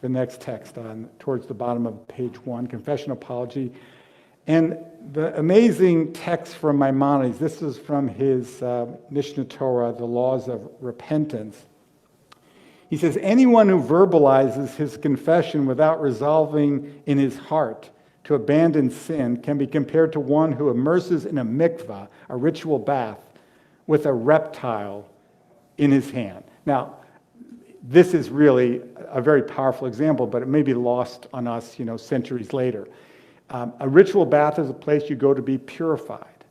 the next text towards the bottom of page 1, Confession Apology. And the amazing text from Maimonides, this is from his Mishneh Torah, the Laws of Repentance. He says, anyone who verbalizes his confession without resolving in his heart to abandon sin can be compared to one who immerses in a mikvah, a ritual bath, with a reptile in his hand. Now, this is really a very powerful example, but it may be lost on us, centuries later. A ritual bath is a place you go to be purified.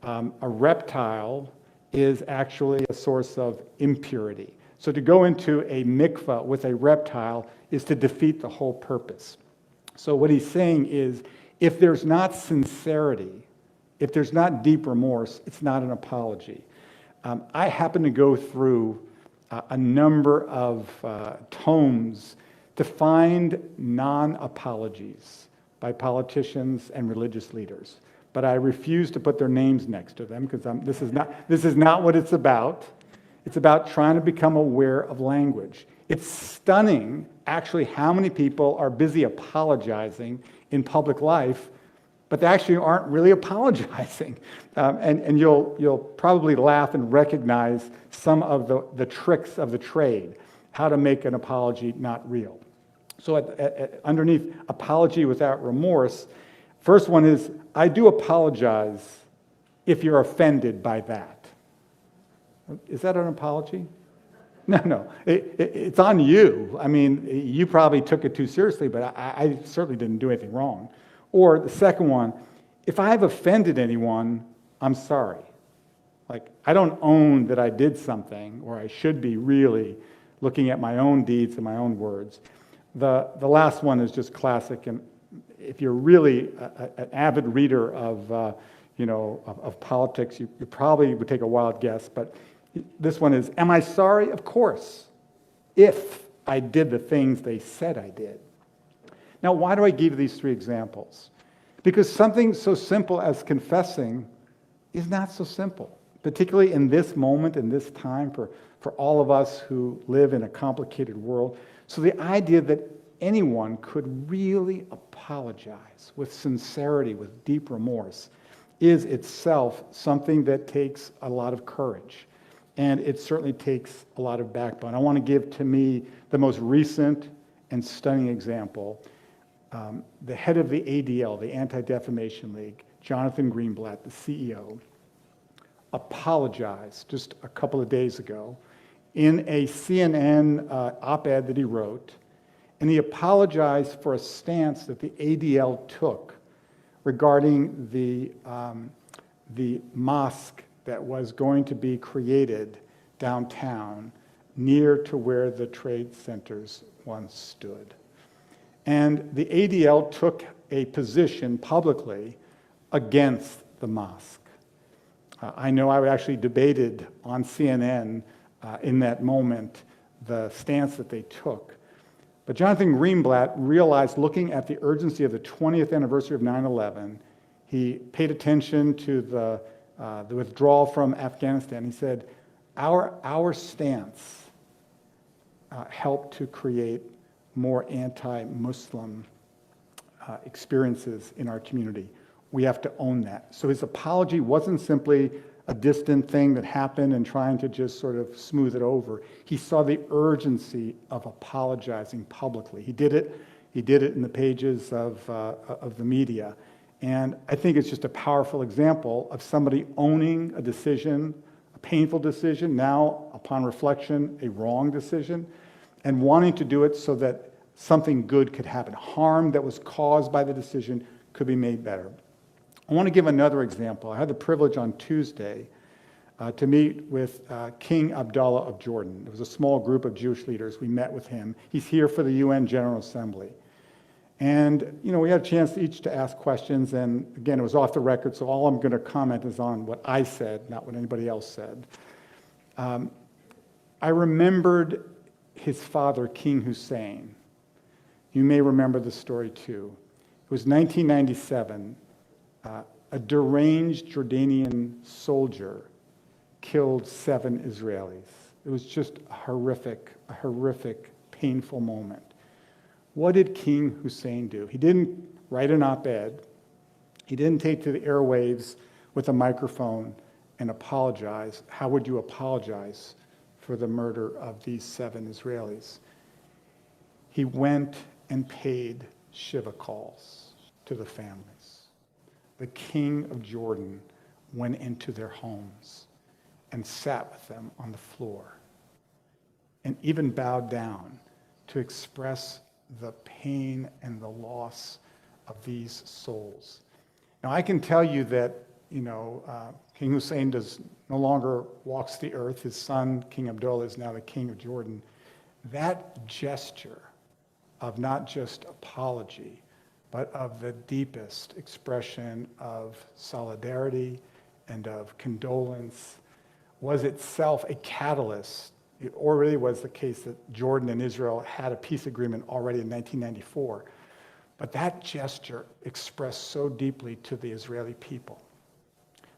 A reptile is actually a source of impurity. So to go into a mikvah with a reptile is to defeat the whole purpose. So what he's saying is, if there's not sincerity, if there's not deep remorse, it's not an apology. I happen to go through a number of tomes to find non-apologies by politicians and religious leaders. But I refuse to put their names next to them because this is not what it's about. It's about trying to become aware of language. It's stunning, actually, how many people are busy apologizing in public life, but they actually aren't really apologizing. And you'll probably laugh and recognize some of the tricks of the trade, how to make an apology not real. So underneath apology without remorse, first one is, I do apologize if you're offended by that. Is that an apology? No. It's on you. I mean, you probably took it too seriously, but I certainly didn't do anything wrong. Or the second one, if I've offended anyone, I'm sorry. Like, I don't own that I did something, or I should be really looking at my own deeds and my own words. The last one is just classic, and if you're really an avid reader of politics, you probably would take a wild guess, but this one is, am I sorry? Of course, if I did the things they said I did. Now, why do I give these three examples? Because something so simple as confessing is not so simple, particularly in this moment, in this time, for all of us who live in a complicated world. So the idea that anyone could really apologize with sincerity, with deep remorse, is itself something that takes a lot of courage. And it certainly takes a lot of backbone. I want to give, to me, the most recent and stunning example. The head of the ADL, the Anti-Defamation League, Jonathan Greenblatt, the CEO, apologized just a couple of days ago in a CNN op-ed that he wrote, and he apologized for a stance that the ADL took regarding the mosque that was going to be created downtown near to where the trade centers once stood. And the ADL took a position publicly against the mosque. I know I actually debated on CNN in that moment the stance that they took. But Jonathan Greenblatt realized, looking at the urgency of the 20th anniversary of 9/11, he paid attention to the withdrawal from Afghanistan. He said, our stance helped to create more anti-Muslim experiences in our community. We have to own that. So his apology wasn't simply a distant thing that happened and trying to just sort of smooth it over. He saw the urgency of apologizing publicly. He did it in the pages of the media. And I think it's just a powerful example of somebody owning a decision, a painful decision, now, upon reflection, a wrong decision, and wanting to do it so that something good could happen. Harm that was caused by the decision could be made better. I want to give another example. I had the privilege on Tuesday to meet with King Abdullah of Jordan. It was a small group of Jewish leaders. We met with him. He's here for the UN General Assembly. And, we had a chance each to ask questions, and again, it was off the record, so all I'm going to comment is on what I said, not what anybody else said. I remembered his father, King Hussein. You may remember the story too. It was 1997. A deranged Jordanian soldier killed 7 Israelis. It was just a horrific, painful moment. What did King Hussein do? He didn't write an op-ed. He didn't take to the airwaves with a microphone and apologize. How would you apologize for the murder of these 7 Israelis? He went and paid Shiva calls to the families. The king of Jordan went into their homes and sat with them on the floor and even bowed down to express the pain and the loss of these souls. Now, I can tell you that, King Hussein no longer walks the earth. His son, King Abdullah, is now the king of Jordan. That gesture of not just apology, but of the deepest expression of solidarity and of condolence was itself a catalyst. It already was the case that Jordan and Israel had a peace agreement already in 1994. But that gesture expressed so deeply to the Israeli people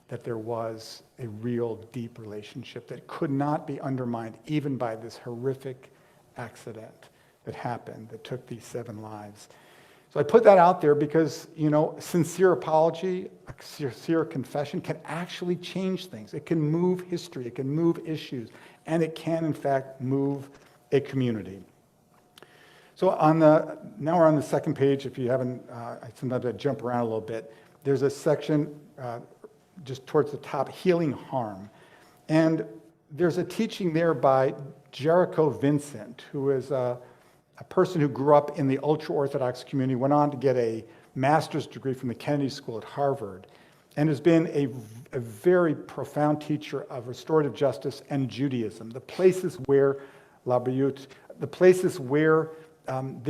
that there was a real deep relationship that could not be undermined even by this horrific accident that happened that took these 7 lives. So I put that out there because, sincere apology, a sincere confession can actually change things. It can move history, it can move issues, and it can, in fact, move a community. So now we're on the second page. If you haven't, sometimes I jump around a little bit. There's a section just towards the top, healing harm. And there's a teaching there by Jericho Vincent, who is a person who grew up in the ultra-Orthodox community, went on to get a master's degree from the Kennedy School at Harvard, and has been a very profound teacher of restorative justice and Judaism, the places where there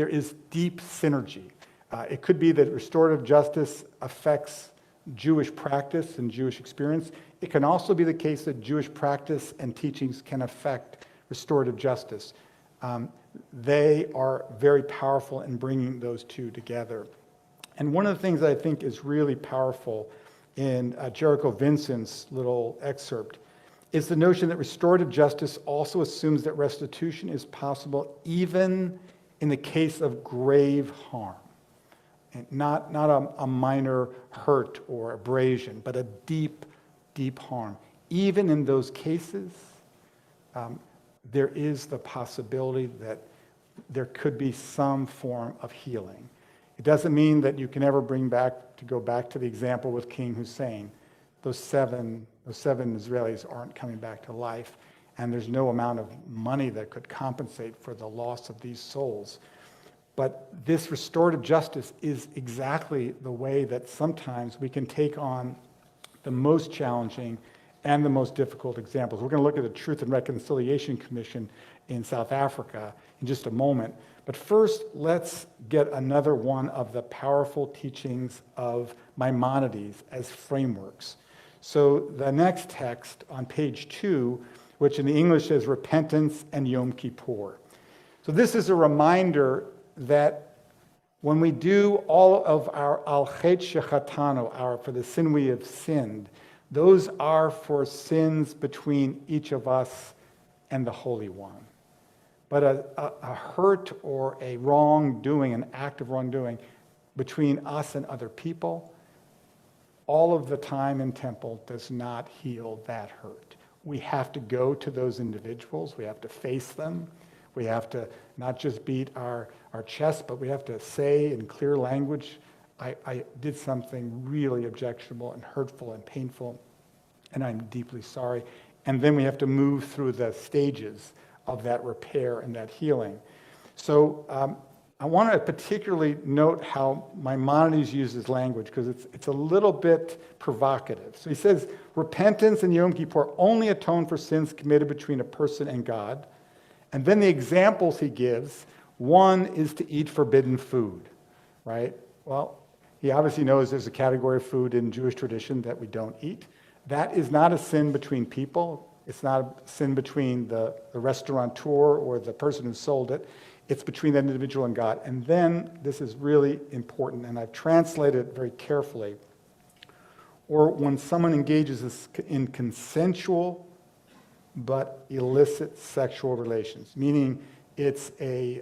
is deep synergy. It could be that restorative justice affects Jewish practice and Jewish experience. It can also be the case that Jewish practice and teachings can affect restorative justice. They are very powerful in bringing those two together. And one of the things that I think is really powerful in Jericho Vincent's little excerpt is the notion that restorative justice also assumes that restitution is possible even in the case of grave harm. And not a minor hurt or abrasion, but a deep, deep harm. Even in those cases, there is the possibility that there could be some form of healing. It doesn't mean that you can ever go back to the example with King Hussein. Those seven Israelis aren't coming back to life, and there's no amount of money that could compensate for the loss of these souls. But this restorative justice is exactly the way that sometimes we can take on the most challenging and the most difficult examples. We're going to look at the Truth and Reconciliation Commission in South Africa in just a moment. But first, let's get another one of the powerful teachings of Maimonides as frameworks. So the next text on page 2, which in the English says repentance and Yom Kippur. So this is a reminder that when we do all of our al-chet shechatanu, for the sin we have sinned, those are for sins between each of us and the Holy One. But a hurt or a wrongdoing, an act of wrongdoing between us and other people, all of the time in temple does not heal that hurt. We have to go to those individuals. We have to face them. We have to not just beat our chest, but we have to say in clear language, I did something really objectionable and hurtful and painful, and I'm deeply sorry. And then we have to move through the stages of that repair and that healing. So I want to particularly note how Maimonides uses language, because it's a little bit provocative. So he says, repentance and Yom Kippur only atone for sins committed between a person and God. And then the examples he gives, one is to eat forbidden food, right? Well, he obviously knows there's a category of food in Jewish tradition that we don't eat. That is not a sin between people. It's not a sin between the restaurateur or the person who sold it. It's between that individual and God. And then, this is really important, and I've translated it very carefully, or when someone engages in consensual but illicit sexual relations, meaning it's a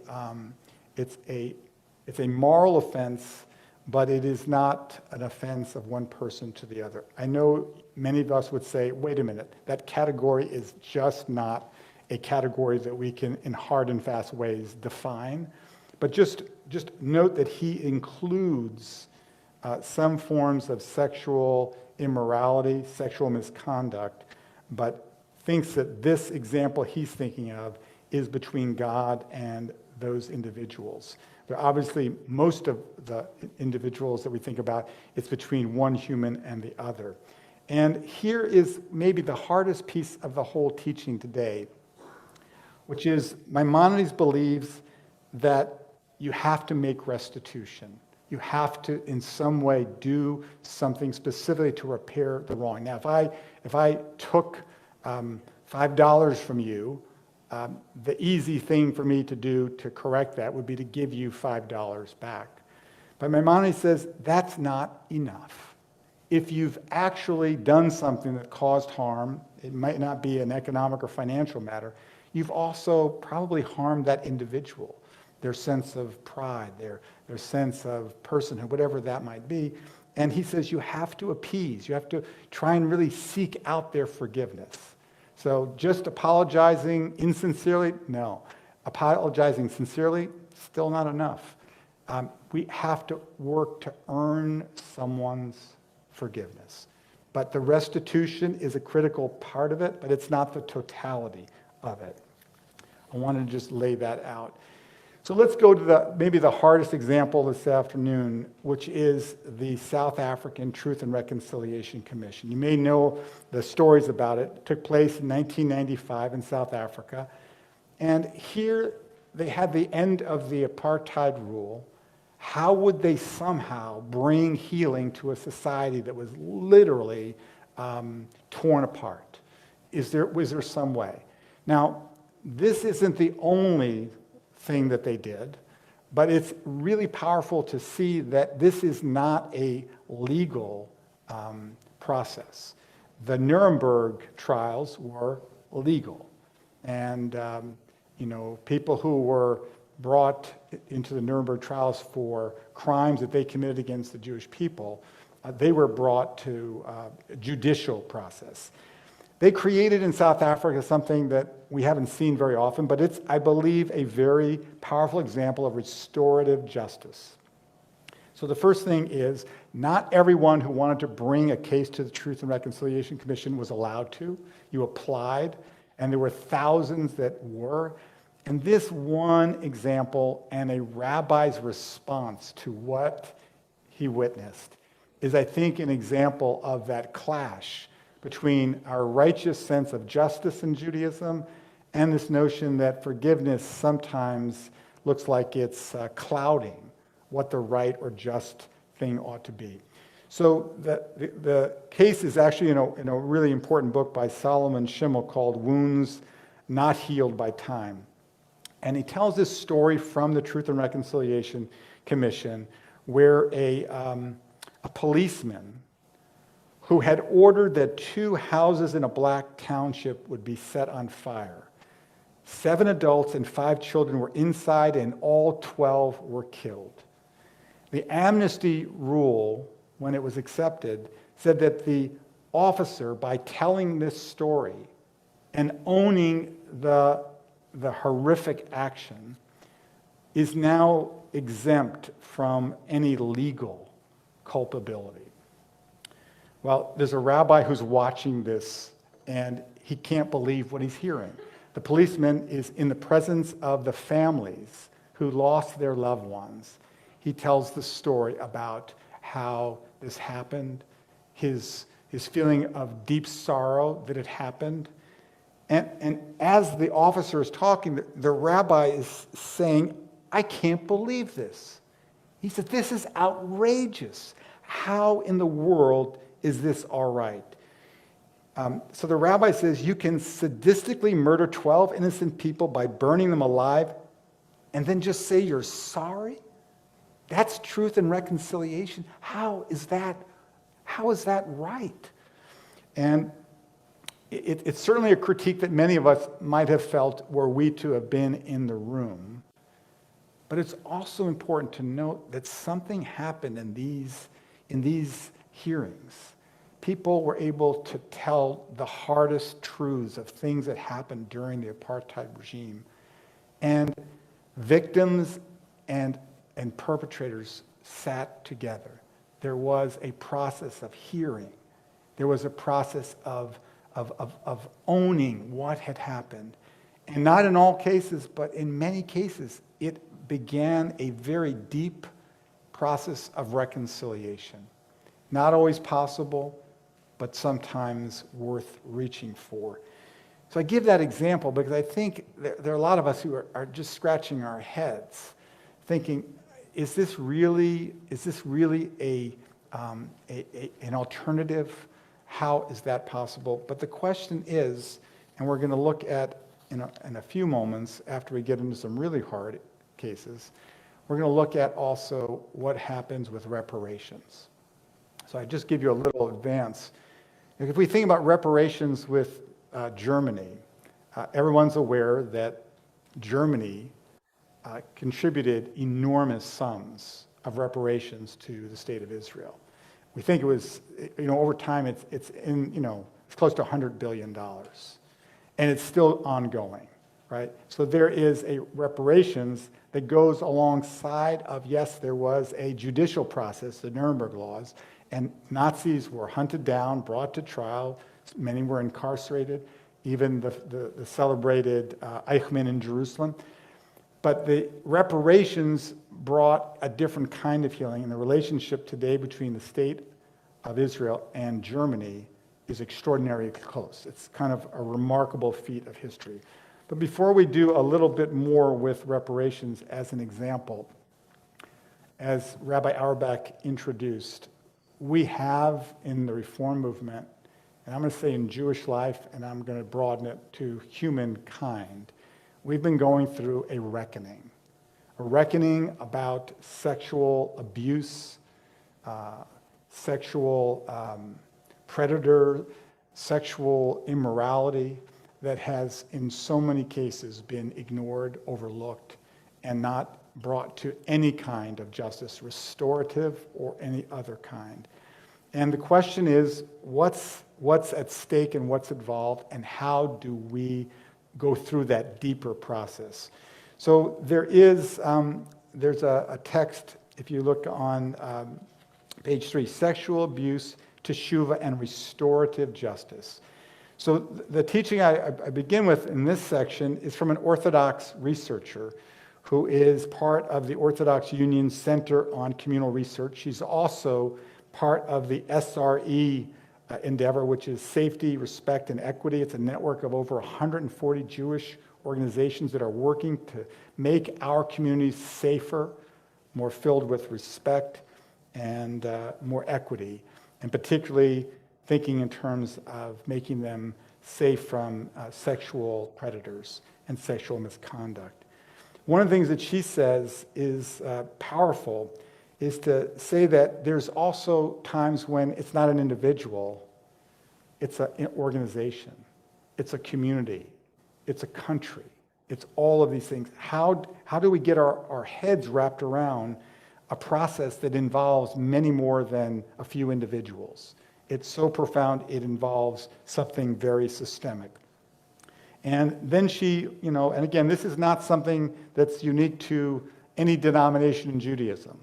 It's a moral offense, but it is not an offense of one person to the other. I know many of us would say, wait a minute, that category is just not a category that we can, in hard and fast ways, define. But just note that he includes some forms of sexual immorality, sexual misconduct, but thinks that this example he's thinking of is between God and those individuals. But obviously, most of the individuals that we think about, it's between one human and the other. And here is maybe the hardest piece of the whole teaching today, which is Maimonides believes that you have to make restitution. You have to, in some way, do something specifically to repair the wrong. Now, if I took $5 from you, the easy thing for me to do to correct that would be to give you $5 back. But Maimonides says that's not enough. If you've actually done something that caused harm, it might not be an economic or financial matter, you've also probably harmed that individual, their sense of pride, their sense of personhood, whatever that might be. And he says you have to appease. You have to try and really seek out their forgiveness. So just apologizing insincerely, no. Apologizing sincerely, still not enough. We have to work to earn someone's forgiveness. But the restitution is a critical part of it, but it's not the totality of it. I wanted to just lay that out. So let's go to maybe the hardest example this afternoon, which is the South African Truth and Reconciliation Commission. You may know the stories about it. It took place in 1995 in South Africa. And here they had the end of the apartheid rule. How would they somehow bring healing to a society that was literally torn apart? Was there some way? Now, this isn't the only thing that they did, but it's really powerful to see that this is not a legal process. The Nuremberg trials were legal, and people who were brought into the Nuremberg trials for crimes that they committed against the Jewish people, they were brought to a judicial process. They created in South Africa something that we haven't seen very often, but it's, I believe, a very powerful example of restorative justice. So the first thing is, not everyone who wanted to bring a case to the Truth and Reconciliation Commission was allowed to. You applied, and there were thousands that were. And this one example and a rabbi's response to what he witnessed is, I think, an example of that clash between our righteous sense of justice in Judaism and this notion that forgiveness sometimes looks like it's clouding what the right or just thing ought to be. So the case is actually in a really important book by Solomon Schimmel called Wounds Not Healed by Time. And he tells this story from the Truth and Reconciliation Commission where a policeman who had ordered that 2 houses in a black township would be set on fire. 7 adults and 5 children were inside, and all 12 were killed. The amnesty rule, when it was accepted, said that the officer, by telling this story and owning the horrific action, is now exempt from any legal culpability. Well, there's a rabbi who's watching this, and he can't believe what he's hearing. The policeman is in the presence of the families who lost their loved ones. He tells the story about how this happened, his feeling of deep sorrow that it happened. And as the officer is talking, the rabbi is saying, I can't believe this. He said, this is outrageous. How in the world is this all right? So the rabbi says, you can sadistically murder 12 innocent people by burning them alive and then just say you're sorry? That's truth and reconciliation. How is that right? And it's certainly a critique that many of us might have felt were we to have been in the room. But it's also important to note that something happened in these hearings. People were able to tell the hardest truths of things that happened during the apartheid regime. And victims and perpetrators sat together. There was a process of hearing. There was a process of owning what had happened. And not in all cases, but in many cases, it began a very deep process of reconciliation. Not always possible, but sometimes worth reaching for. So I give that example because I think there are a lot of us who are just scratching our heads, thinking, is this really an alternative? How is that possible? But the question is, and we're going to look at in a few moments after we get into some really hard cases, we're going to look at also what happens with reparations. So I just give you a little advance. If we think about reparations with Germany, everyone's aware that Germany contributed enormous sums of reparations to the state of Israel. We think it was, over time it's close to $100 billion. And it's still ongoing, right? So there is a reparations that goes alongside of, yes, there was a judicial process, the Nuremberg laws, and Nazis were hunted down, brought to trial, many were incarcerated, even the celebrated Eichmann in Jerusalem. But the reparations brought a different kind of healing, and the relationship today between the state of Israel and Germany is extraordinarily close. It's kind of a remarkable feat of history. But before we do a little bit more with reparations as an example, as Rabbi Auerbach introduced, we have in the Reform movement, and I'm going to say in Jewish life, and I'm going to broaden it to humankind, we've been going through a reckoning about sexual abuse, sexual predator, sexual immorality that has in so many cases been ignored, overlooked, and not brought to any kind of justice, restorative or any other kind. And the question is, what's at stake and what's involved, and how do we go through that deeper process? So there's a text, if you look on page 3, sexual abuse, Teshuva, and restorative justice. So the teaching I begin with in this section is from an Orthodox researcher who is part of the Orthodox Union Center on Communal Research. She's also part of the SRE endeavor, which is Safety, Respect, and Equity. It's a network of over 140 Jewish organizations that are working to make our communities safer, more filled with respect, and more equity, and particularly thinking in terms of making them safe from sexual predators and sexual misconduct. One of the things that she says is powerful is to say that there's also times when it's not an individual, it's an organization, it's a community, it's a country, it's all of these things. How do we get our heads wrapped around a process that involves many more than a few individuals? It's so profound, it involves something very systemic. And then she, and again, this is not something that's unique to any denomination in Judaism.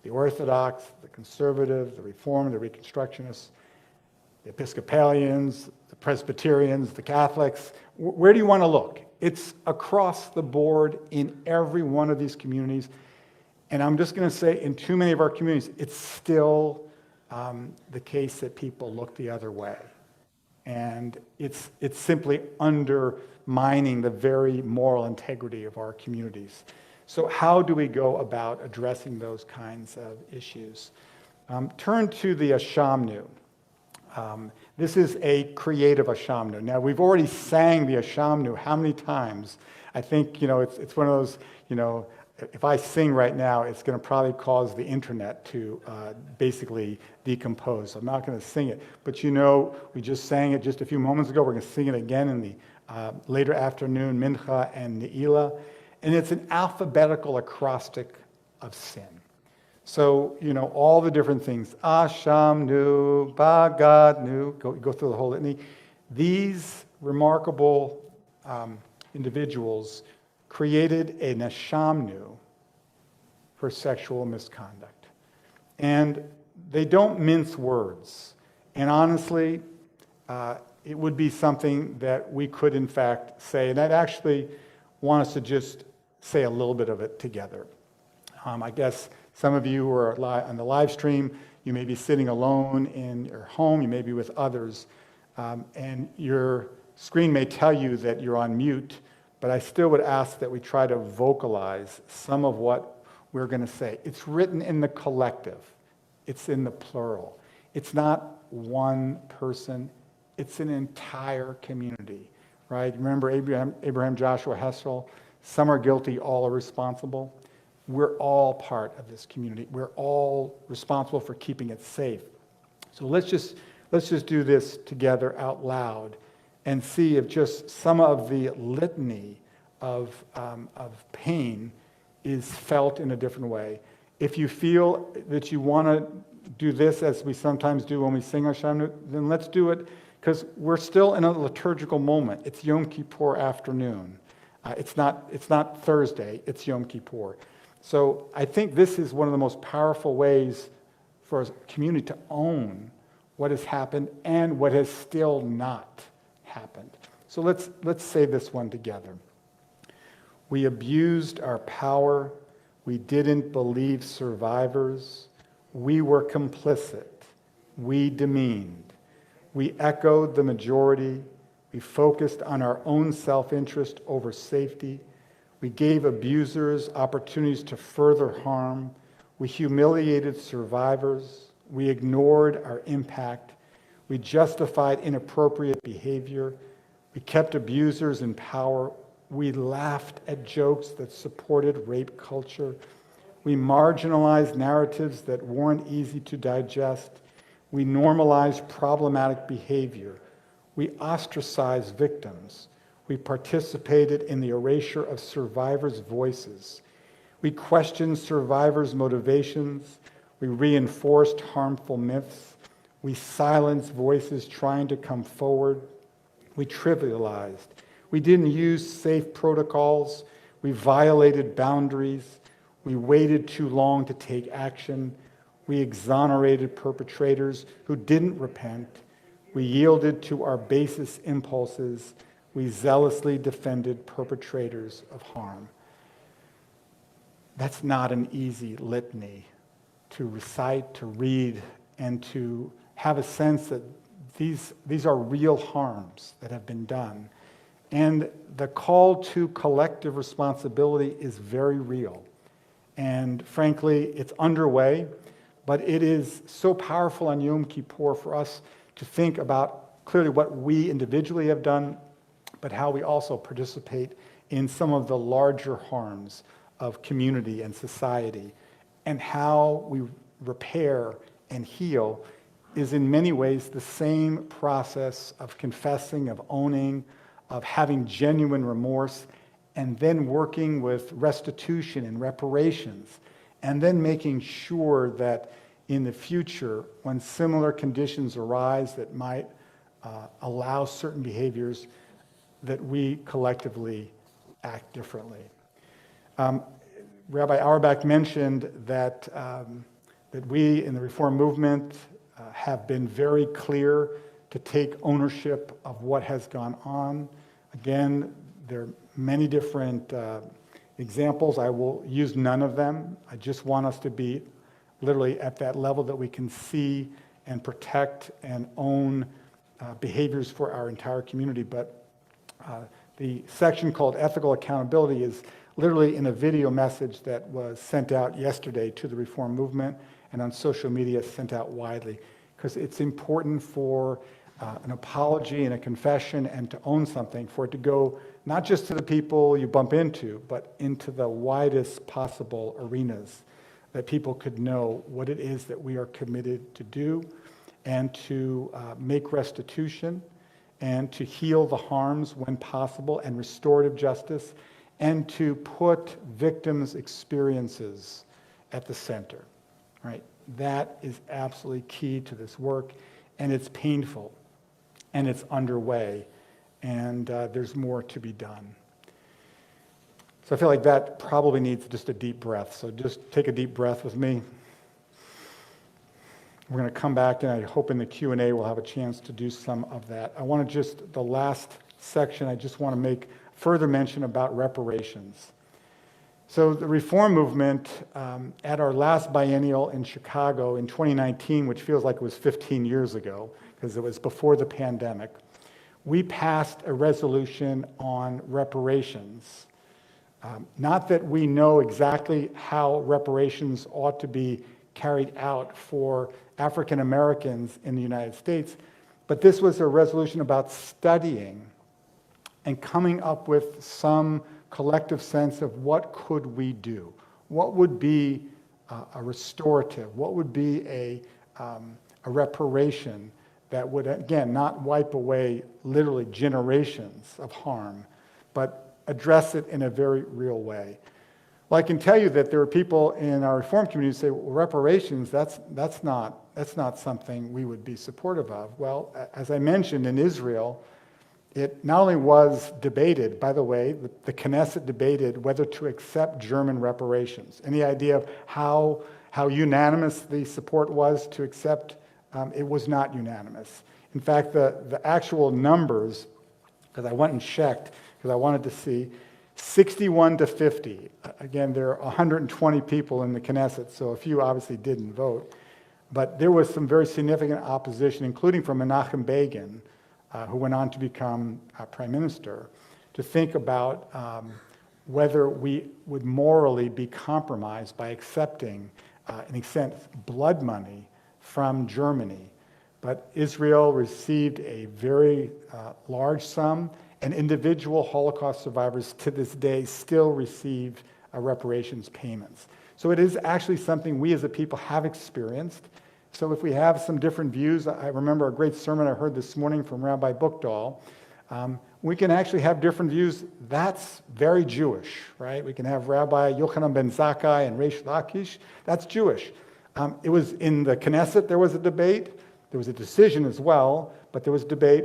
The Orthodox, the Conservative, the Reform, the Reconstructionists, the Episcopalians, the Presbyterians, the Catholics. Where do you want to look? It's across the board in every one of these communities. And I'm just going to say, in too many of our communities, it's still the case that people look the other way. And it's simply undermining the very moral integrity of our communities. So how do we go about addressing those kinds of issues? Turn to the Ashamnu. This is a creative Ashamnu. Now, we've already sang the Ashamnu how many times? I think, it's one of those, if I sing right now, it's going to probably cause the internet to basically decompose. So I'm not going to sing it. But we just sang it just a few moments ago. We're going to sing it again in the later afternoon, Mincha and Ne'ilah. and it's an alphabetical acrostic of sin. So, all the different things, Asham, Nu, Bagad, Nu, go through the whole litany. These remarkable individuals created a Neshamnu for sexual misconduct. And they don't mince words. And honestly, it would be something that we could, in fact, say, and I'd actually want us to just say a little bit of it together. I guess some of you who are on the live stream, you may be sitting alone in your home, you may be with others, and your screen may tell you that you're on mute, but I still would ask that we try to vocalize some of what we're going to say. It's written in the collective. It's in the plural. It's not one person. It's an entire community, right? Remember Abraham, Joshua, Hessel? Some are guilty, all are responsible. We're all part of this community. We're all responsible for keeping it safe. So let's just do this together out loud and see if just some of the litany of pain is felt in a different way. If you feel that you want to do this as we sometimes do when we sing our Shamnu, then let's do it, because we're still in a liturgical moment. It's Yom Kippur afternoon. It's not Thursday, it's Yom Kippur. So I think this is one of the most powerful ways for a community to own what has happened and what has still not happened. So let's say this one together. We abused our power. We didn't believe survivors. We were complicit. We demeaned. We echoed the majority. We focused on our own self-interest over safety. We gave abusers opportunities to further harm. We humiliated survivors. We ignored our impact. We justified inappropriate behavior. We kept abusers in power. We laughed at jokes that supported rape culture. We marginalized narratives that weren't easy to digest. We normalized problematic behavior. We ostracized victims. We participated in the erasure of survivors' voices. We questioned survivors' motivations. We reinforced harmful myths. We silenced voices trying to come forward. We trivialized. We didn't use safe protocols. We violated boundaries. We waited too long to take action. We exonerated perpetrators who didn't repent. We yielded to our basest impulses. We zealously defended perpetrators of harm. That's not an easy litany to recite, to read, and to have a sense that these are real harms that have been done. And the call to collective responsibility is very real. And frankly, it's underway, but it is so powerful on Yom Kippur for us to think about clearly what we individually have done, but how we also participate in some of the larger harms of community and society, and how we repair and heal is in many ways the same process of confessing, of owning, of having genuine remorse, and then working with restitution and reparations, and then making sure that in the future, when similar conditions arise that might allow certain behaviors, that we collectively act differently. Rabbi Auerbach mentioned that we in the Reform movement have been very clear to take ownership of what has gone on. Again, there are many different examples. I will use none of them. I just want us to be literally at that level that we can see and protect and own behaviors for our entire community. But the section called Ethical Accountability is literally in a video message that was sent out yesterday to the Reform movement and on social media sent out widely, because it's important for an apology and a confession and to own something, for it to go not just to the people you bump into, but into the widest possible arenas, that people could know what it is that we are committed to do, and to make restitution, and to heal the harms when possible, and restorative justice, and to put victims' experiences at the center, right? That is absolutely key to this work, and it's painful, and it's underway, and there's more to be done. So I feel like that probably needs just a deep breath. So just take a deep breath with me. We're going to come back, and I hope in the Q&A we'll have a chance to do some of that. I want to just, the last section, I just want to make further mention about reparations. So the reform movement, at our last biennial in Chicago in 2019, which feels like it was 15 years ago, because it was before the pandemic, we passed a resolution on reparations. Not that we know exactly how reparations ought to be carried out for African Americans in the United States, but this was a resolution about studying and coming up with some collective sense of what could we do? What would be a restorative? What would be a reparation that would, again, not wipe away literally generations of harm, but address it in a very real way? Well, I can tell you that there are people in our reform community who say, well, reparations, that's not something we would be supportive of. Well, as I mentioned, in Israel, it not only was debated, by the way, the Knesset debated whether to accept German reparations. Any idea of how unanimous the support was to accept? It was not unanimous. In fact, the actual numbers, because I went and checked, because I wanted to see, 61 to 50. Again, there are 120 people in the Knesset, so a few obviously didn't vote. But there was some very significant opposition, including from Menachem Begin, who went on to become prime minister, to think about whether we would morally be compromised by accepting, in a sense, blood money from Germany. But Israel received a very large sum, and individual Holocaust survivors to this day still receive reparations payments. So it is actually something we as a people have experienced. So if we have some different views, I remember a great sermon I heard this morning from Rabbi Buchdahl. We can actually have different views. That's very Jewish, right? We can have Rabbi Yochanan ben Zakkai and Reish Lakish. That's Jewish. It was in the Knesset, there was a debate. There was a decision as well, but there was debate.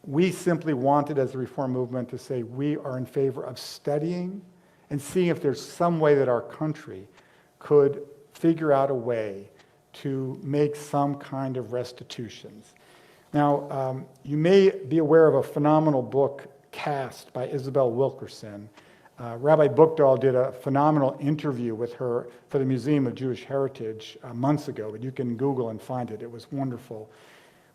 We simply wanted, as a reform movement, to say we are in favor of studying and seeing if there's some way that our country could figure out a way to make some kind of restitutions. Now, you may be aware of a phenomenal book, Cast, by Isabel Wilkerson. Rabbi Buchdahl did a phenomenal interview with her for the Museum of Jewish Heritage months ago, but you can Google and find it. It was wonderful.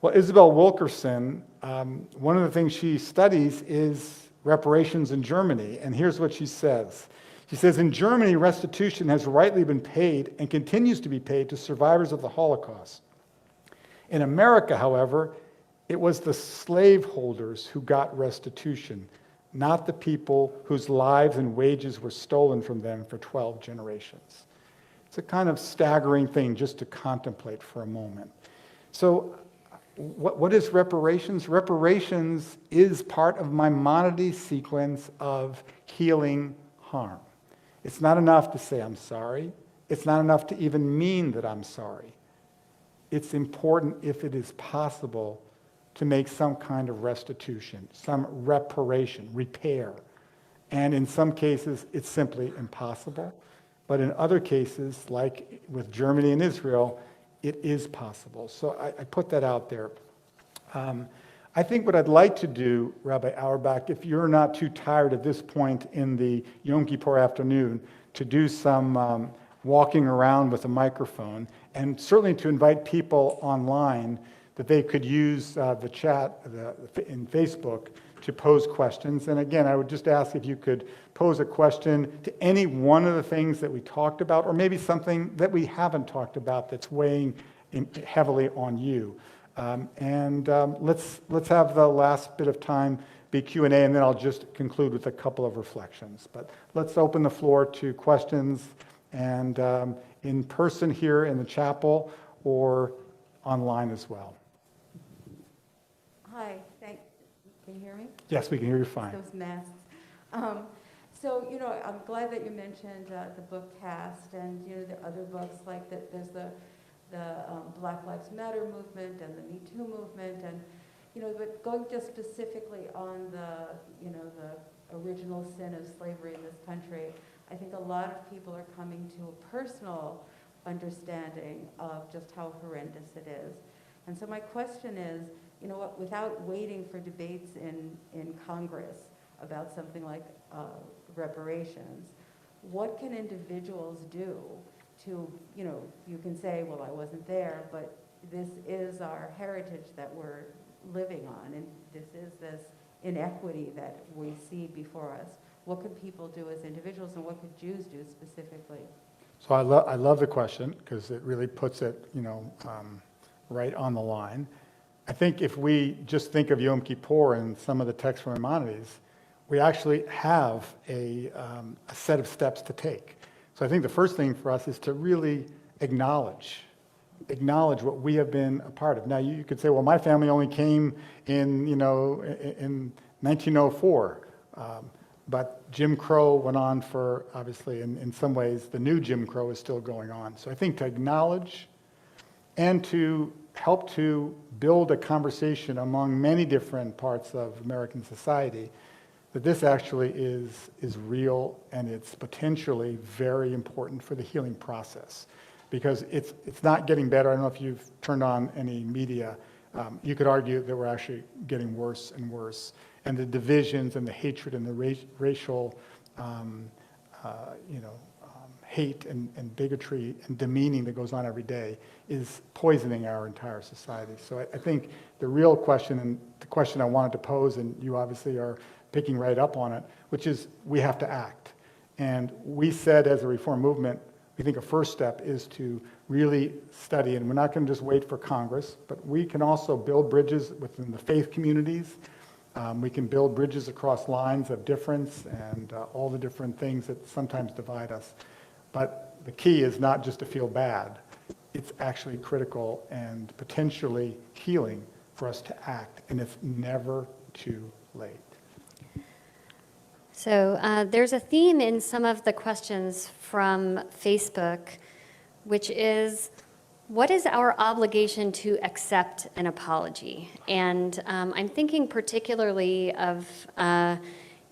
Well, Isabel Wilkerson, one of the things she studies is reparations in Germany, and here's what she says. She says, in Germany, restitution has rightly been paid and continues to be paid to survivors of the Holocaust. In America, however, it was the slaveholders who got restitution, not the people whose lives and wages were stolen from them for 12 generations. It's a kind of staggering thing just to contemplate for a moment. So what is reparations? Reparations is part of Maimonides' sequence of healing harm. It's not enough to say I'm sorry. It's not enough to even mean that I'm sorry. It's important, if it is possible, to make some kind of restitution, some reparation, repair. And in some cases, it's simply impossible. But in other cases, like with Germany and Israel, it is possible. So I put that out there. I think what I'd like to do, Rabbi Auerbach, if you're not too tired at this point in the Yom Kippur afternoon, to do some walking around with a microphone, and certainly to invite people online that they could use the chat in Facebook to pose questions. And again, I would just ask if you could pose a question to any one of the things that we talked about, or maybe something that we haven't talked about that's weighing heavily on you. Let's have the last bit of time be Q&A, and then I'll just conclude with a couple of reflections. But let's open the floor to questions, and in person here in the chapel or online as well. Hi, can you hear me? Yes, we can hear you fine. Those masks. So, I'm glad that you mentioned the book Cast, and, the other books like that. There's the Black Lives Matter movement and the Me Too movement, and, but going just specifically on the original sin of slavery in this country, I think a lot of people are coming to a personal understanding of just how horrendous it is. And so my question is, without waiting for debates in Congress about something like reparations, what can individuals do to, you can say, well, I wasn't there, but this is our heritage that we're living on, and this is this inequity that we see before us. What could people do as individuals, and what could Jews do specifically? So I love the question, because it really puts it, right on the line. I think if we just think of Yom Kippur and some of the texts from Maimonides, we actually have a set of steps to take. So I think the first thing for us is to really acknowledge what we have been a part of. Now you could say, well, my family only came in 1904, but Jim Crow went on for, obviously, in some ways, the new Jim Crow is still going on. So I think to acknowledge and to help to build a conversation among many different parts of American society that this actually is real, and it's potentially very important for the healing process, because it's not getting better. I don't know if you've turned on any media. You could argue that we're actually getting worse and worse, and the divisions and the hatred and the racial hate and bigotry and demeaning that goes on every day is poisoning our entire society. So I think the real question, and the question I wanted to pose, and you obviously are picking right up on it, which is we have to act. And we said as a reform movement, we think a first step is to really study, and we're not going to just wait for Congress, but we can also build bridges within the faith communities. We can build bridges across lines of difference and all the different things that sometimes divide us. But the key is not just to feel bad. It's actually critical and potentially healing for us to act, and it's never too late. So there's a theme in some of the questions from Facebook, which is, what is our obligation to accept an apology? And I'm thinking particularly of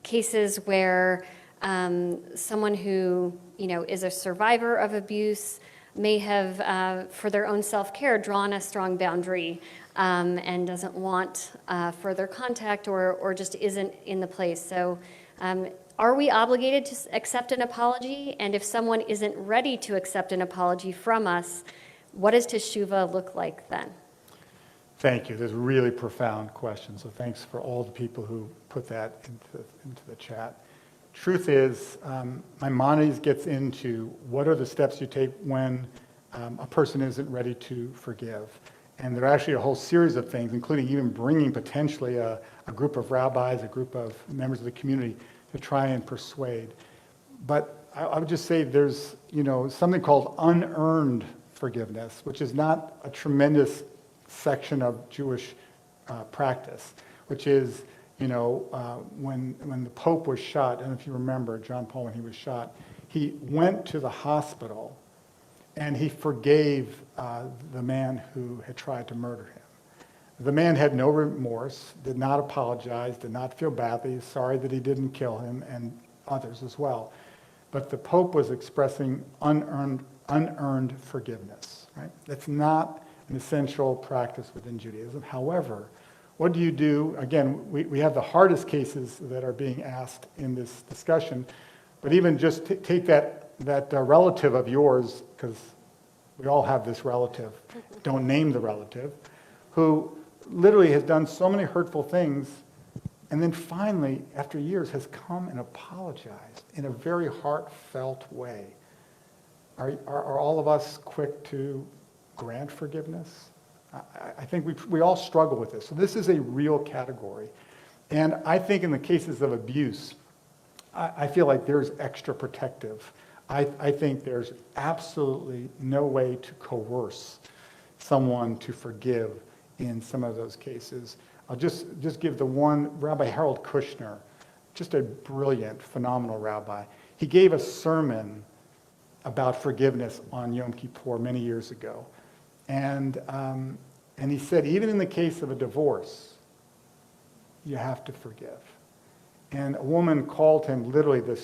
cases where someone who is a survivor of abuse may have, for their own self-care, drawn a strong boundary and doesn't want further contact or just isn't in the place. So are we obligated to accept an apology? And if someone isn't ready to accept an apology from us, what does Teshuva look like then? Thank you. There's a really profound question. So thanks for all the people who put that into the chat. Truth is, Maimonides gets into what are the steps you take when a person isn't ready to forgive. And there are actually a whole series of things, including even bringing potentially a group of rabbis, a group of members of the community to try and persuade. But I would just say there's something called unearned forgiveness, which is not a tremendous section of Jewish practice, which is when the Pope was shot, and if you remember John Paul when he was shot, he went to the hospital and he forgave the man who had tried to murder him. The man had no remorse, did not apologize, did not feel badly, sorry that he didn't kill him, and others as well. But the Pope was expressing unearned forgiveness, right? That's not an essential practice within Judaism. However, what do you do? Again, we have the hardest cases that are being asked in this discussion, but even just take that relative of yours, because we all have this relative, don't name the relative, who literally has done so many hurtful things, and then finally, after years, has come and apologized in a very heartfelt way. Are all of us quick to grant forgiveness? I think we all struggle with this. So this is a real category. And I think in the cases of abuse, I feel like there's extra protective. I think there's absolutely no way to coerce someone to forgive in some of those cases. I'll just give the one, Rabbi Harold Kushner just a brilliant, phenomenal rabbi. He gave a sermon about forgiveness on Yom Kippur many years ago. And he said, even in the case of a divorce, you have to forgive. And a woman called him, literally, the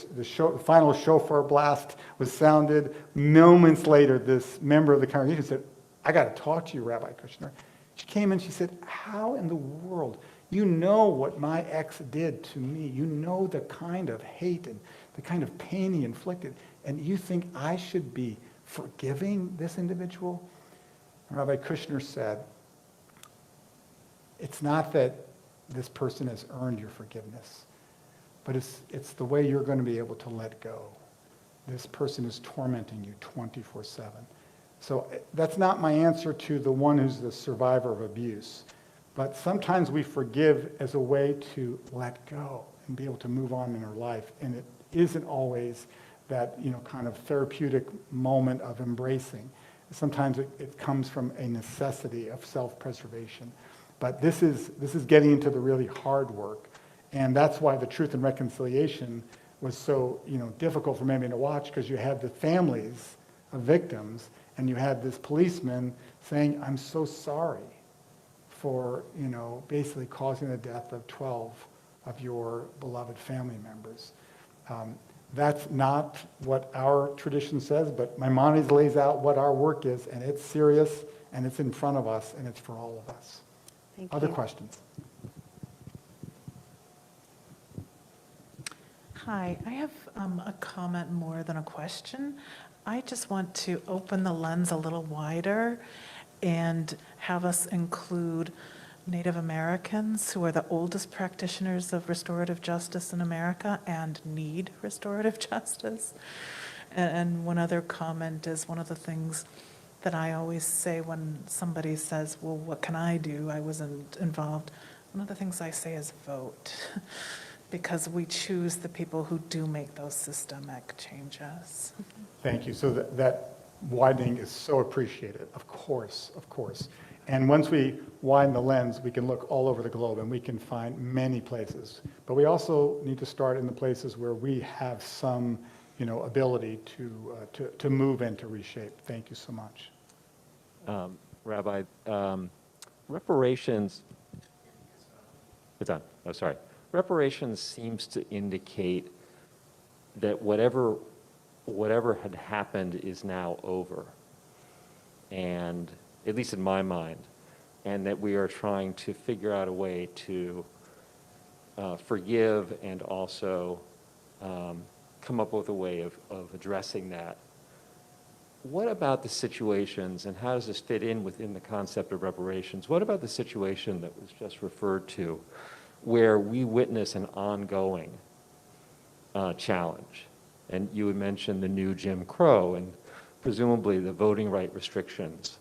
final shofar blast was sounded. Moments later, this member of the congregation said, I got to talk to you, Rabbi Kushner. She came in, she said, how in the world? You know what my ex did to me. You know the kind of hate and the kind of pain he inflicted. And you think I should be forgiving this individual? Rabbi Kushner said, it's not that this person has earned your forgiveness, but it's the way you're going to be able to let go. This person is tormenting you 24/7. So that's not my answer to the one who's the survivor of abuse. But sometimes we forgive as a way to let go and be able to move on in our life. And it isn't always that, kind of therapeutic moment of embracing. Sometimes it comes from a necessity of self-preservation. But this is getting into the really hard work. And that's why the Truth and Reconciliation was so, difficult for many to watch, because you had the families of victims and you had this policeman saying, I'm so sorry for, basically causing the death of 12 of your beloved family members. That's not what our tradition says, but Maimonides lays out what our work is, and it's serious, and it's in front of us, and it's for all of us. Thank Other you. questions? Hi, I have a comment more than a question. I just want to open the lens a little wider and have us include Native Americans, who are the oldest practitioners of restorative justice in America and need restorative justice. And one other comment is, one of the things that I always say when somebody says, well, what can I do? I wasn't involved. One of the things I say is vote, because we choose the people who do make those systemic changes. Thank you. So that widening is so appreciated, of course, of course. And once we widen the lens, we can look all over the globe and we can find many places. But we also need to start in the places where we have some, ability to move and to reshape. Thank you so much. Rabbi, reparations, it's on, oh, sorry. Reparations seems to indicate that whatever had happened is now over, and at least in my mind, and that we are trying to figure out a way to forgive and also come up with a way of addressing that. What about the situations, and how does this fit in within the concept of reparations? What about the situation that was just referred to, where we witness an ongoing challenge? And you had mentioned the new Jim Crow and presumably the voting right restrictions.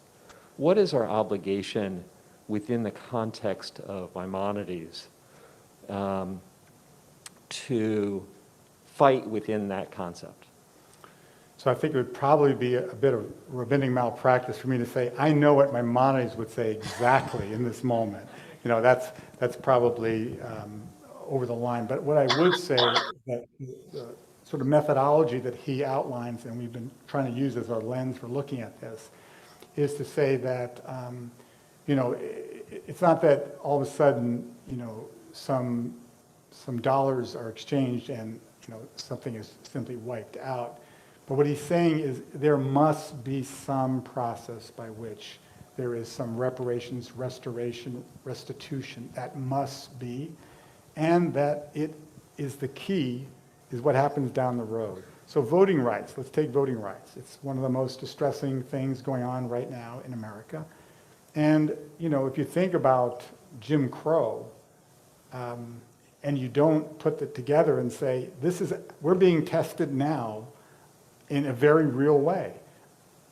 What is our obligation within the context of Maimonides to fight within that concept? So I think it would probably be a bit of rabbinic malpractice for me to say, I know what Maimonides would say exactly in this moment. That's probably over the line. But what I would say, that the sort of methodology that he outlines, and we've been trying to use as our lens for looking at this, is to say that, it's not that all of a sudden, some dollars are exchanged and, something is simply wiped out. But what he's saying is there must be some process by which there is some reparations, restoration, restitution. That must be. And that it is the key, is what happens down the road. So voting rights, let's take voting rights. It's one of the most distressing things going on right now in America. And, if you think about Jim Crow, and you don't put it together and say, we're being tested now in a very real way.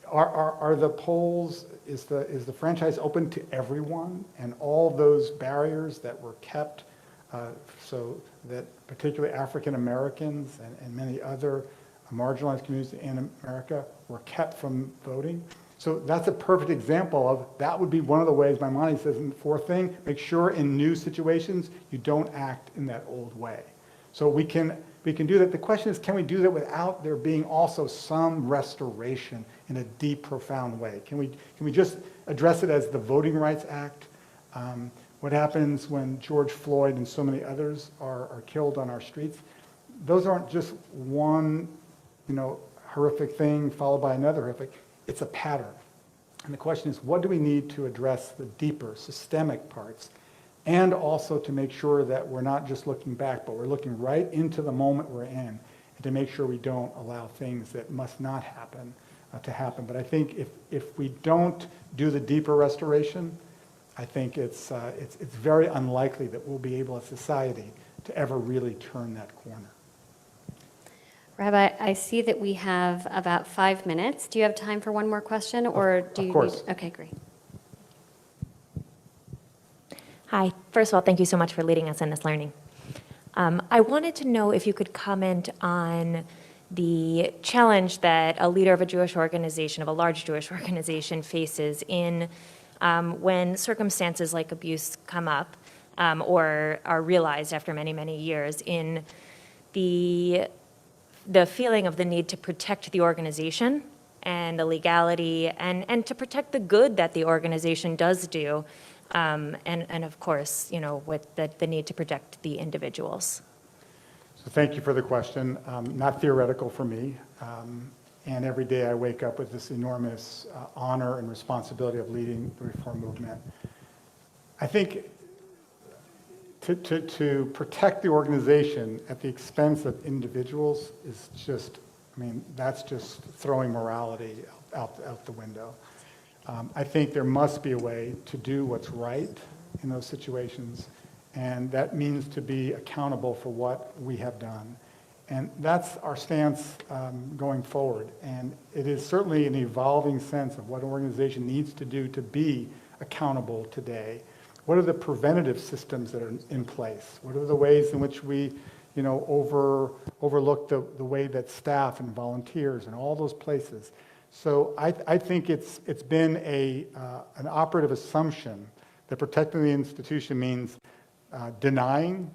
Are the polls, is the franchise open to everyone, and all those barriers that were kept so that particularly African Americans and many other marginalized communities in America were kept from voting? So that's a perfect example of, that would be one of the ways Maimonides says in the fourth thing, make sure in new situations you don't act in that old way. So we can do that. The question is, can we do that without there being also some restoration in a deep, profound way? Can we just address it as the Voting Rights Act? What happens when George Floyd and so many others are killed on our streets? Those aren't just one, horrific thing followed by another horrific. It's a pattern. And the question is, what do we need to address the deeper, systemic parts? And also to make sure that we're not just looking back, but we're looking right into the moment we're in, and to make sure we don't allow things that must not happen to happen. But I think if we don't do the deeper restoration, I think it's very unlikely that we'll be able as a society to ever really turn that corner. Rabbi, I see that we have about 5 minutes. Do you have time for one more question, or do you? Of course. Okay, great. Hi. First of all, thank you so much for leading us in this learning. I wanted to know if you could comment on the challenge that a leader of a Jewish organization, of a large Jewish organization, faces in when circumstances like abuse come up or are realized after many, many years, in the feeling of the need to protect the organization and the legality and to protect the good that the organization does do. And of course, with the need to protect the individuals. So thank you for the question. Not theoretical for me. And every day I wake up with this enormous honor and responsibility of leading the reform movement. I think to protect the organization at the expense of individuals is just, that's just throwing morality out the window. I think there must be a way to do what's right in those situations, and that means to be accountable for what we have done. And that's our stance going forward. And it is certainly an evolving sense of what an organization needs to do to be accountable today. What are the preventative systems that are in place? What are the ways in which we overlook the way that staff and volunteers and all those places? So I think it's been an operative assumption that protecting the institution means denying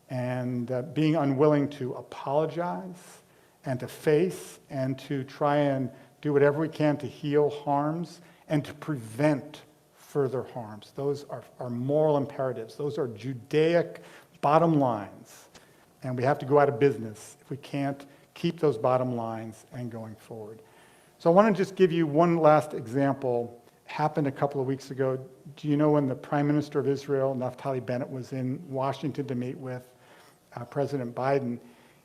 and being unwilling to apologize and to face and to try and do whatever we can to heal harms and to prevent further harms. Those are moral imperatives. Those are Judaic bottom lines. And we have to go out of business if we can't keep those bottom lines and going forward. So I want to just give you one last example. Happened a couple of weeks ago. Do you know when the Prime Minister of Israel, Naftali Bennett, was in Washington to meet with President Biden?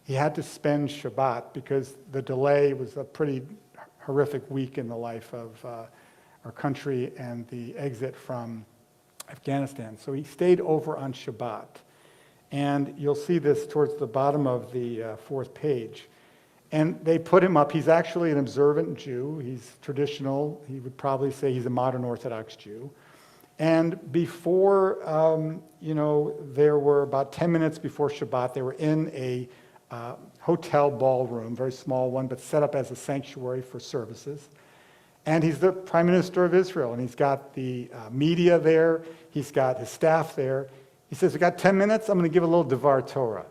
He had to spend Shabbat because the delay was a pretty horrific week in the life of our country and the exit from Afghanistan. So he stayed over on Shabbat. And you'll see this towards the bottom of the fourth page. And they put him up. He's actually an observant Jew. He's traditional. He would probably say he's a modern Orthodox Jew. And before, there were about 10 minutes before Shabbat, they were in a hotel ballroom, very small one, but set up as a sanctuary for services. And he's the Prime Minister of Israel, and he's got the media there. He's got his staff there. He says, we got 10 minutes. I'm going to give a little Devar Torah.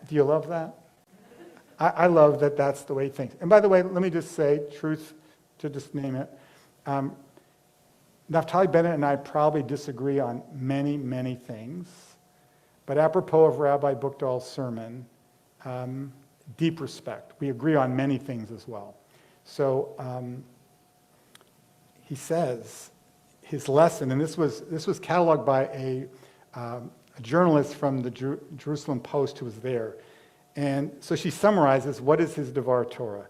Do you love that? I love that that's the way he thinks. And by the way, let me just say, truth to just name it, Naftali Bennett and I probably disagree on many, many things. But apropos of Rabbi Buchdahl's sermon, deep respect. We agree on many things as well. So he says his lesson, and this was cataloged by a journalist from the Jerusalem Post who was there. And so she summarizes what is his Devar Torah.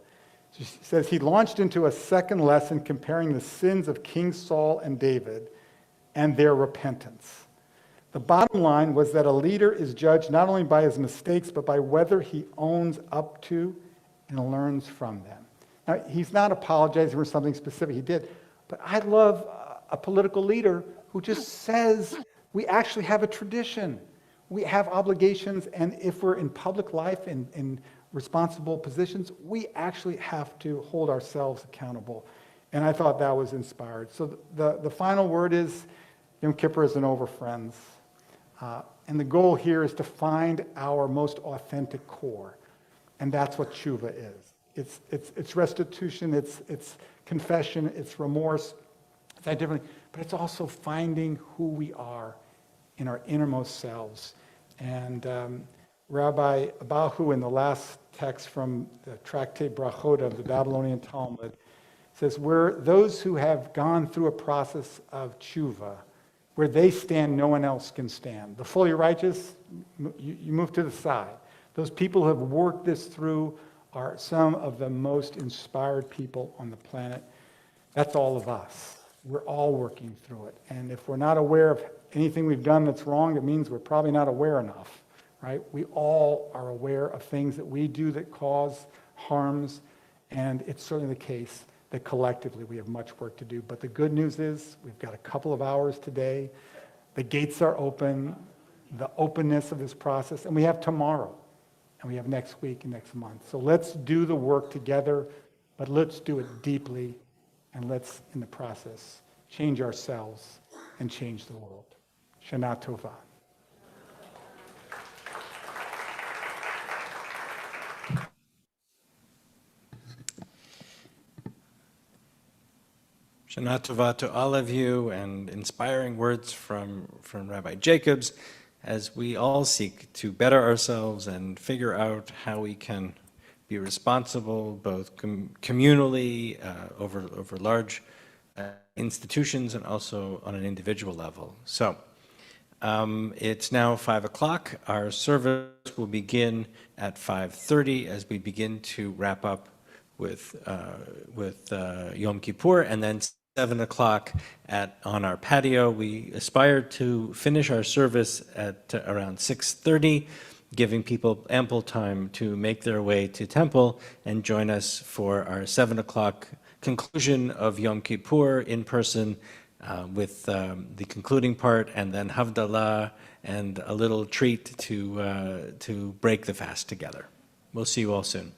She says he launched into a second lesson comparing the sins of King Saul and David and their repentance. The bottom line was that a leader is judged not only by his mistakes, but by whether he owns up to and learns from them. Now, he's not apologizing for something specific he did, but I love a political leader who just says we actually have a tradition. We have obligations, and if we're in public life, in responsible positions, we actually have to hold ourselves accountable. And I thought that was inspired. So the final word is, Yom Kippur isn't over, friends. And the goal here is to find our most authentic core. And that's what Teshuva is. It's restitution, it's confession, it's remorse, it's differently, but it's also finding who we are in our innermost selves. And Rabbi Abahu, in the last text from the Tractate Brachot of the Babylonian Talmud, says, where those who have gone through a process of tshuva, where they stand, no one else can stand. The fully righteous, you move to the side. Those people who have worked this through are some of the most inspired people on the planet. That's all of us. We're all working through it. And if we're not aware of anything we've done that's wrong, it means we're probably not aware enough, right? We all are aware of things that we do that cause harms, and it's certainly the case that collectively we have much work to do. But the good news is we've got a couple of hours today. The gates are open, the openness of this process, and we have tomorrow, and we have next week and next month. So let's do the work together, but let's do it deeply, and let's, in the process, change ourselves and change the world. Shana Tova. Shana Tova to all of you, and inspiring words from Rabbi Jacobs as we all seek to better ourselves and figure out how we can be responsible both communally, over large institutions, and also on an individual level. So it's now 5 o'clock. Our service will begin at 5:30 as we begin to wrap up with Yom Kippur, and then 7 o'clock on our patio. We aspire to finish our service at around 6:30, giving people ample time to make their way to temple and join us for our 7 o'clock conclusion of Yom Kippur in person, with the concluding part, and then Havdalah and a little treat to break the fast together. We'll see you all soon.